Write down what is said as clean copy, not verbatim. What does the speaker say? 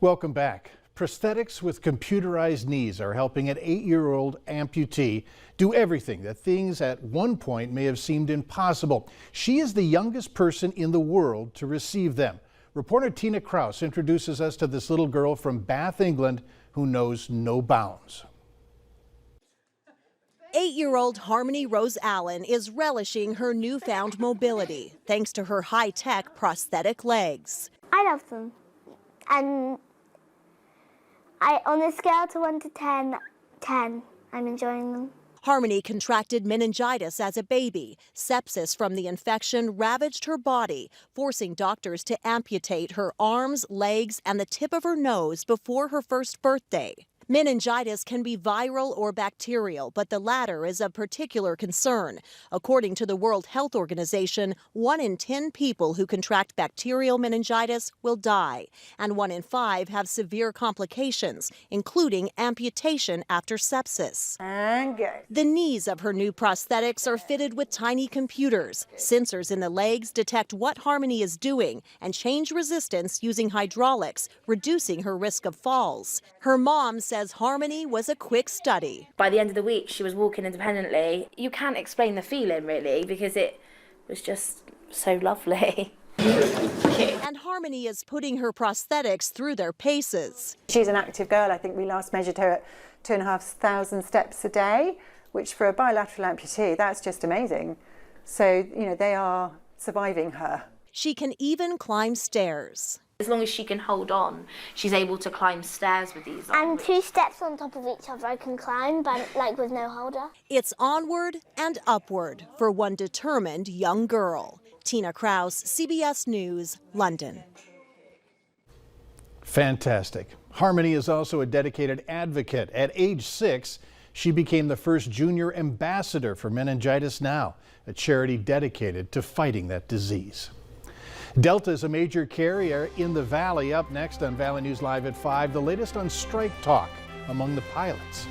Welcome back. Prosthetics with computerized knees are helping an 8-year-old amputee do everything that things at one point may have seemed impossible. She is the youngest person in the world to receive them. Reporter Tina Kraus introduces us to this little girl from Bath, England, who knows no bounds. 8-year-old Harmony Rose Allen is relishing her newfound mobility thanks to her high-tech prosthetic legs. I love them. And on a scale to 1 to 10, 10, I'm enjoying them. Harmony contracted meningitis as a baby. Sepsis from the infection ravaged her body, forcing doctors to amputate her arms, legs, and the tip of her nose before her first birthday. Meningitis can be viral or bacterial, but the latter is of particular concern. According to the World Health Organization, 1 in 10 people who contract bacterial meningitis will die, and 1 in 5 have severe complications, including amputation after sepsis. And good. The knees of her new prosthetics are fitted with tiny computers. Sensors in the legs detect what Harmony is doing and change resistance using hydraulics, reducing her risk of falls. Her mom says Harmony was a quick study. By the end of the week, she was walking independently. You can't explain the feeling, really, because it was just so lovely. And Harmony is putting her prosthetics through their paces. She's an active girl. I think we last measured her at 2,500 steps a day, which for a bilateral amputee, that's just amazing. So, they are surviving her. She can even climb stairs. As long as she can hold on, she's able to climb stairs with these on. And 2 steps on top of each other I can climb, but with no holder. It's onward and upward for one determined young girl. Tina Kraus, CBS News, London. Fantastic. Harmony is also a dedicated advocate. At age 6, she became the first junior ambassador for Meningitis Now, a charity dedicated to fighting that disease. Delta is a major carrier in the Valley. Up next on Valley News Live at 5, the latest on strike talk among the pilots.